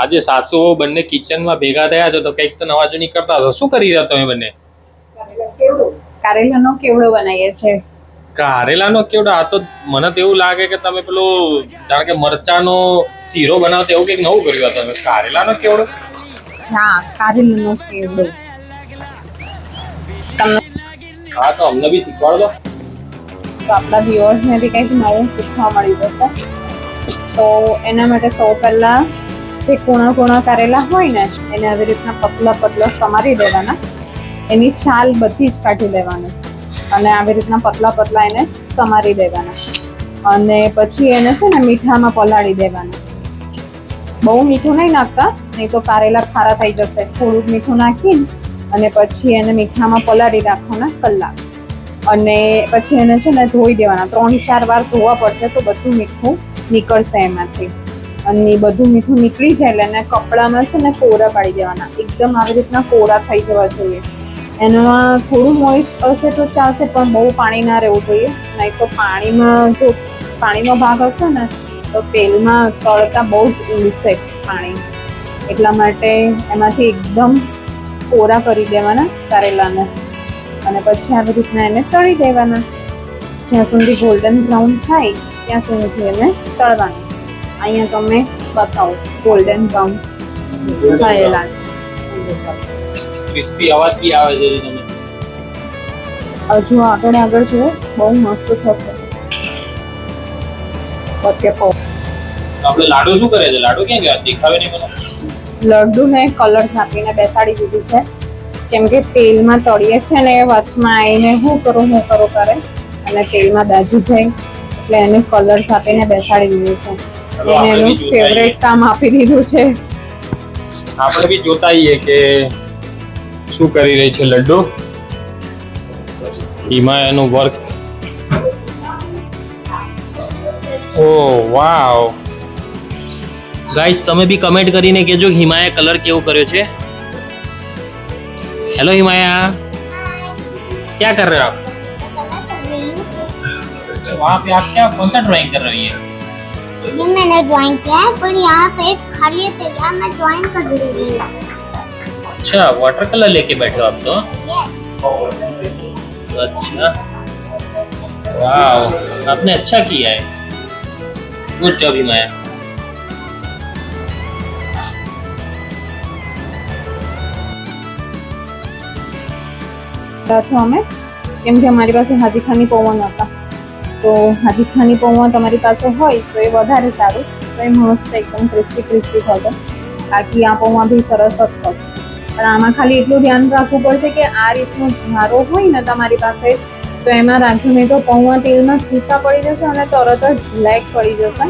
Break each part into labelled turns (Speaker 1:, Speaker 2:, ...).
Speaker 1: આજે સાસુ બંને કિચનમાં ભેગા થયા છો તો કંઈક તો નવા જૂની કરતા હતો. શું કરી રહ્યા તમે બંને?
Speaker 2: કારેલાનો કેવડો બનાવીએ છે.
Speaker 1: કારેલાનો કેવડો? આ તો મને તો એવું લાગે કે તમે પેલું જાણે કે મરચાનો શીરો બનાવતો એવું કંઈક નવું કર્યું તમે. કારેલાનો કેવડો?
Speaker 2: હા, કારેલાનો કેવડો.
Speaker 1: હા, તો અમને બી શીખવાડો.
Speaker 2: તો આપણા વ્યુઅર્સને બી કંઈક નવું શીખવા મળી જશે. તો એના માટે સૌ પહેલા જે કૂણા કારેલા હોય ને એને આવી રીતના પતલા સમારી દેવાના. એની છાલ બધી જ કાઢી લેવાની અને આવી રીતના પતલા એને સમારી દેવાના. અને પછી એને છે ને મીઠામાં પલાળી દેવાના. બહુ મીઠું નહીં નાખતા, નહીં તો કારેલા ખારા થઈ જશે. થોડુંક મીઠું નાખીને અને પછી એને મીઠામાં પલાળી રાખવાના કલાક. અને પછી એને છે ને ધોઈ દેવાના. 3-4 વાર ધોવા પડશે તો બધું મીઠું નીકળશે એમાંથી. અને બધું મીઠું નીકળી જાય એટલે એને કપડામાં છે ને કોરા પાડી દેવાના. એકદમ આવી રીતના કોરા થઈ જવા જોઈએ. એમાં થોડું મોઇસ્ટ હશે તો ચાલશે, પણ બહુ પાણી ના રહેવું જોઈએ. નહીં તો પાણીમાં જો પાણીનો ભાગ હશે ને તો તેલમાં તળતા બહુ જ ઉડશે પાણી. એટલા માટે એમાંથી એકદમ કોરા કરી દેવાના કારેલાને. અને પછી આવી રીતના એને તળી દેવાના. જ્યાં સુધી ગોલ્ડન બ્રાઉન થાય ત્યાં સુધી એને તળવાનું. અહીંયા તમે બતાવો ગોલ્ડન બ્રાઉન થયેલા છે.
Speaker 1: ક્રિસ્પી અવાજ બી આવે છે તમે.
Speaker 2: હજુ આગળ જુઓ, બહુ મસ્ત થશે. પછી
Speaker 1: આપણે લાડુ શું કરે છે? લાડુ ક્યાં ગયા? દેખાવે નહીં મને.
Speaker 2: લડ્ડુને કલર આપીને બેસાડી દીધું છે. કેમ કે તેલમાં તળીએ છે ને વચમાં આવીને હું કરું કરે અને તેલમાં દાજી જાય એટલે એને કલર આપીને બેસાડી દીધું છે. એને એનું ફેવરેટ કામ આપી દીધું છે.
Speaker 1: આપણે બી જોતા આવીએ કે શું કરી રહી છે લડ્ડુ. હિમાયાનું વર્ક. ઓહ વાવ. ગાઈસ, તમે બી કમેન્ટ કરીને કહેજો હિમાયા કલર કેવો કર્યો છે. हेलो हिमाया, क्या कर रहे हो आप? वहाँ पे आप क्या कौन सा ड्राइंग कर रही है?
Speaker 3: ये मैंने ड्राइंग किया है, पर यहाँ पे खाली तैयार मैं ड्राइंग कर रही हूँ.
Speaker 1: अच्छा, वाटर कलर लेके बैठे हो आप तो?
Speaker 3: Yes.
Speaker 1: अच्छा, वाव, आपने अच्छा किया है. गुड जॉब हिमाया.
Speaker 2: છો અમે કેમ કે અમારી પાસે હાજીખાની પૌવા નહોતા. તો હાજીખાની પૌવા તમારી પાસે હોય તો એ વધારે સારું. તો એ મસ્ત એકદમ ક્રિસ્પી થશે. બાકી આ પૌવા બી સરસ જ થશે. પણ આમાં ખાલી એટલું ધ્યાન રાખવું પડશે કે આ રીતનો જારો હોય ને તમારી પાસે તો એમાં રાખીને તો પૌવા તેલમાં છૂટા પડી જશે અને તરત જ બ્લેક પડી જશે.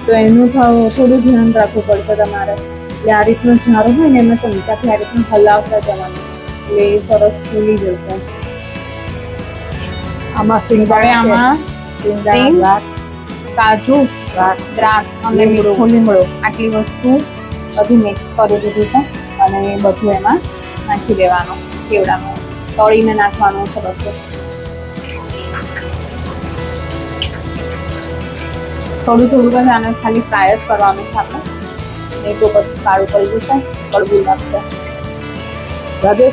Speaker 2: તો એનું થોડું ધ્યાન રાખવું પડશે તમારે. એટલે આ રીતનો જારો હોય ને એમાં ચમચાથી આ રીતનું હલાવતા જવાનું એટલે સરસ ફૂલી જશે. આમાં સિંગ, કાજુ, દ્રાક્ષ અને મીઠું લીમડો આટલી વસ્તુ બધી મિક્સ કરી દીધી છે. અને બધું એમાં નાખી દેવાનું. કેવડામાં તળીને નાખવાનું છે બધું. થોડું જ આને ખાલી ફ્રાય જ કરવાનું છે આપણે. નહીં તો પછી કાળું પડી જશે, કડવું લાગશે. બરાબર.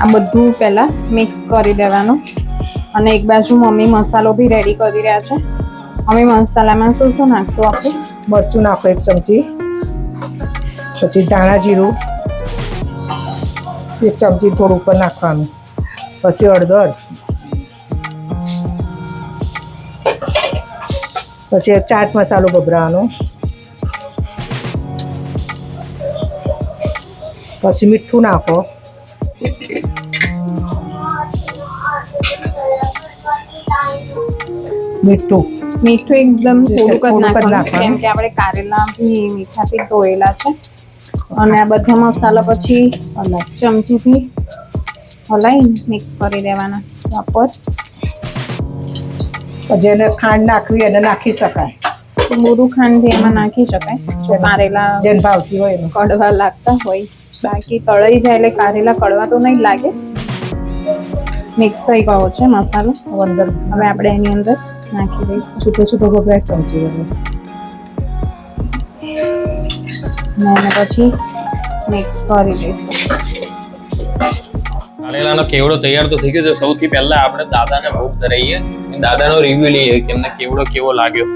Speaker 2: આ બધું પહેલા મિક્સ કરી દેવાનું. અને એક બાજુ મમ્મી મસાલો બી રેડી કરી રહ્યા છે. મમ્મી મસાલામાં શું નાખશું આપણે?
Speaker 4: મરચું નાખો 1 ચમચી, પછી ધાણા જીરું 1 ચમચી થોડું ઉપર નાખવાનું, પછી હળદર, પછી ચાટ મસાલો ભભરાવાનો, પછી મીઠું નાખો,
Speaker 2: મીઠું એકદમ થોડુંક જ નાખવાનું કેમ કે આપણે કારેલા બી મીઠાથી ધોયેલા છે. અને આ બધા મસાલા પછી ચમચીથી હલાવીને મિક્સ કરી દેવાના બરાબર.
Speaker 4: જેને ખાંડ નાખવી એને નાખી શકાય.
Speaker 2: બુરુ ખાંડ બી એમાં નાખી શકાય જો કારેલા
Speaker 4: જેને ભાવતી હોય એનું.
Speaker 2: કડવા લાગતા હોય. બાકી તળાઈ જાય એટલે કારેલા કડવા તો નહીં લાગે. મિક્સ થઈ ગયો છે મસાલો.
Speaker 4: હવે અંદર
Speaker 2: હવે આપણે એની અંદર નાખી દઈશું
Speaker 4: છૂટો છૂટો ગોપરાય ચમચી વડે.
Speaker 2: અને એને પછી મિક્સ કરી દઈશું.
Speaker 1: કારેલાનો કેવડો તૈયાર તો થઈ ગયો છે. સૌથી પહેલા આપણે દાદાને ભોગ ધરાઈએ, દાદાનો રિવ્યુ લઈએ કે એમને કેવડો કેવો લાગ્યો.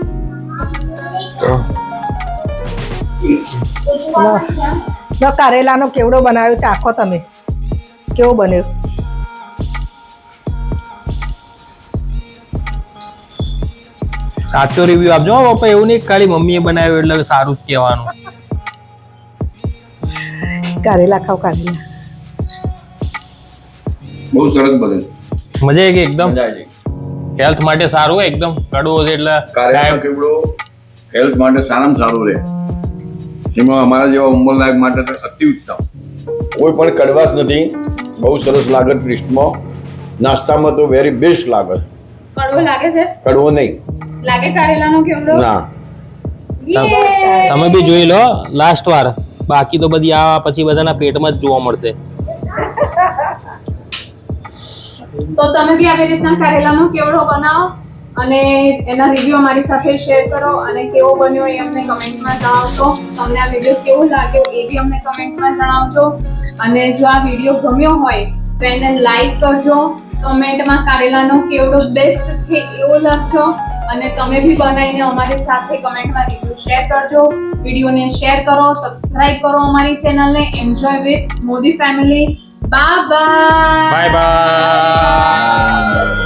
Speaker 4: લો કારેલાનો કેવડો બનાવ્યો ચાખો તમે કેવો બન્યો.
Speaker 1: સાચો રિવ્યુ આપજો હો પપ્પા, એવું નહીં ખાલી મમ્મીએ બનાવ્યો એટલે સારું જ કહેવાનું.
Speaker 4: કારેલા ખાઓ કારેલા.
Speaker 5: બહુ સરસ બને.
Speaker 1: મજા આવી ગઈ એકદમ.
Speaker 5: મજા આવી ગઈ.
Speaker 1: હેલ્થ માટે સારું હોય એકદમ. કડવો છે એટલે
Speaker 5: કારેલાનો કેવડો હેલ્થ માટે સારામાં સારું રહે. એમાં અમારા જેવા ઉંમરલાયક માટે તો અતિ ઉત્તમ. કોઈ પણ કડવાશ નથી. બહુ સરસ લાગે ટેસ્ટમાં. નાસ્તામાં તો વેરી બેસ્ટ લાગે.
Speaker 2: કડવો લાગે છે?
Speaker 5: કડવો નહીં.
Speaker 2: લાગે કારેલાનો કેવડો?
Speaker 5: ના.
Speaker 1: તમે બી જોઈ લો લાસ્ટ વાર. બાકી તો બધી આ પછી બધાના પેટમાં જ જોવા મળશે.
Speaker 2: તો તમે બી આવી રીતના કારેલાનો કેવડો બનાવો અને એના રિવ્યુ અમારી સાથે શેર કરો અને કેવો બન્યો એ અમને કમેન્ટમાં જણાવજો. તમને આ વિડીયો કેવો લાગ્યો એ બી અમને કમેન્ટમાં જણાવજો. અને જો આ વિડીયો ગમ્યો હોય તો એને લાઈક કરજો. કમેન્ટમાં કારેલાનો કેવડો બેસ્ટ છે એવો લખજો અને તમે બી બનાવીને અમારી સાથે કમેન્ટમાં રિવ્યુ શેર કરજો. વિડીયોને શેર કરો, સબસ્ક્રાઇબ કરો અમારી ચેનલને. Enjoy with Modi family. Bye bye.
Speaker 1: Bye bye.